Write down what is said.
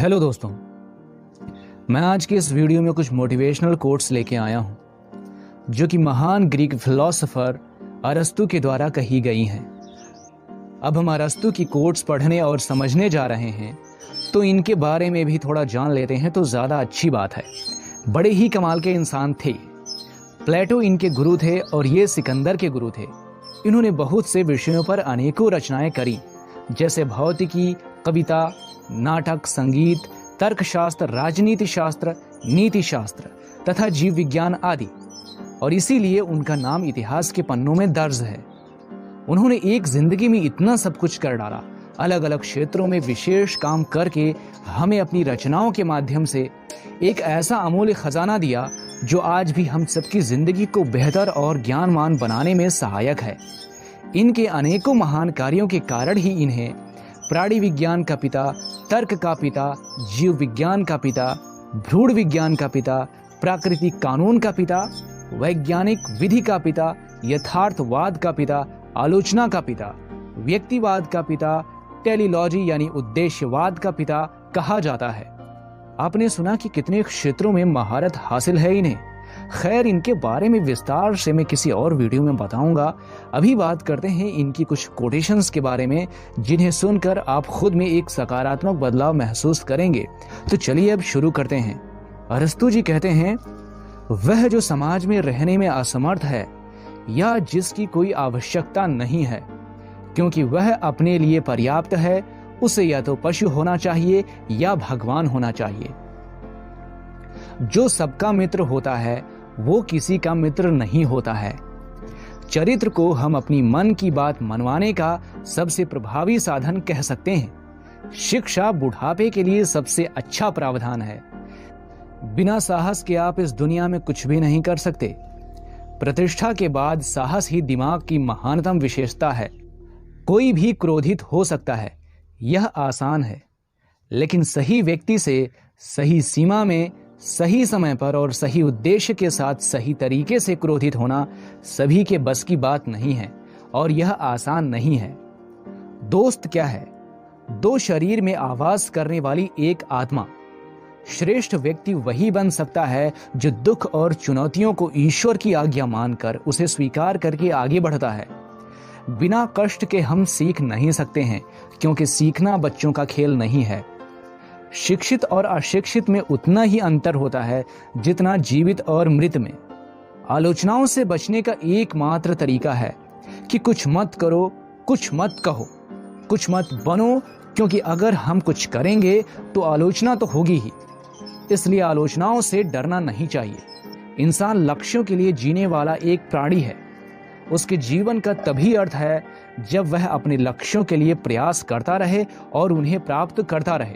Hello दोस्तों, मैं आज की इस वीडियो में कुछ मोटिवेशनल कोट्स लेके आया हूं जो कि महान ग्रीक फिलोसोफर अरस्तु के द्वारा कही गई हैं। अब हम अरस्तु की कोट्स पढ़ने और समझने जा रहे हैं, तो इनके बारे में भी थोड़ा जान लेते हैं तो ज़्यादा अच्छी बात है। बड़े ही कमाल के इंसान थे। प्लेटो इनके गुरु थे और ये सिकंदर के गुरु थे। इन्होंने बहुत से विषयों पर अनेकों रचनाएं करी, जैसे भौतिकी, कविता, नाटक, संगीत, तर्कशास्त्र, राजनीति शास्त्र, नीति शास्त्र तथा जीव विज्ञान आदि। और इसीलिए उनका नाम इतिहास के पन्नों में दर्ज है। उन्होंने एक जिंदगी में इतना सब कुछ कर डाला, अलग अलग क्षेत्रों में विशेष काम करके हमें अपनी रचनाओं के माध्यम से एक ऐसा अमूल्य खजाना दिया जो आज भी हम सबकी जिंदगी को बेहतर और ज्ञानवान बनाने में सहायक है। इनके अनेकों महान कार्यों के कारण ही इन्हें प्राणी विज्ञान का पिता, तर्क का पिता, जीव विज्ञान का पिता, भ्रूण विज्ञान का पिता, प्राकृतिक कानून का पिता, वैज्ञानिक विधि का पिता, यथार्थवाद का पिता, आलोचना का पिता, व्यक्तिवाद का पिता, टेलीलॉजी यानी उद्देश्यवाद का पिता कहा जाता है। आपने सुना कि कितने क्षेत्रों में महारत हासिल है इन्हें। खैर, इनके बारे में विस्तार से मैं किसी और वीडियो में बताऊंगा। अभी बात करते हैं इनकी कुछ कोटेशंस के बारे में, जिन्हें सुनकर आप खुद में एक सकारात्मक बदलाव महसूस करेंगे। तो चलिए अब शुरू करते हैं। अरस्तु जी कहते हैं, वह जो समाज में रहने में असमर्थ है या जिसकी कोई आवश्यकता नहीं है क्योंकि वह अपने लिए पर्याप्त है, उसे या तो पशु होना चाहिए या भगवान होना चाहिए। जो सबका मित्र होता है वो किसी का मित्र नहीं होता है। चरित्र को हम अपनी मन की बात मनवाने का सबसे प्रभावी साधन कह सकते हैं। शिक्षा बुढ़ापे के लिए सबसे अच्छा प्रावधान है। बिना साहस के आप इस दुनिया में कुछ भी नहीं कर सकते। प्रतिष्ठा के बाद साहस ही दिमाग की महानतम विशेषता है। कोई भी क्रोधित हो सकता है, यह आसान है, लेकिन सही व्यक्ति से सही सीमा में, सही समय पर और सही उद्देश्य के साथ सही तरीके से क्रोधित होना सभी के बस की बात नहीं है और यह आसान नहीं है। दोस्त क्या है? दो शरीर में आवास करने वाली एक आत्मा। श्रेष्ठ व्यक्ति वही बन सकता है जो दुख और चुनौतियों को ईश्वर की आज्ञा मानकर उसे स्वीकार करके आगे बढ़ता है। बिना कष्ट के हम सीख नहीं सकते हैं, क्योंकि सीखना बच्चों का खेल नहीं है। शिक्षित और अशिक्षित में उतना ही अंतर होता है जितना जीवित और मृत में। आलोचनाओं से बचने का एकमात्र तरीका है कि कुछ मत करो, कुछ मत कहो, कुछ मत बनो, क्योंकि अगर हम कुछ करेंगे तो आलोचना तो होगी ही। इसलिए आलोचनाओं से डरना नहीं चाहिए। इंसान लक्ष्यों के लिए जीने वाला एक प्राणी है। उसके जीवन का तभी अर्थ है जब वह अपने लक्ष्यों के लिए प्रयास करता रहे और उन्हें प्राप्त करता रहे।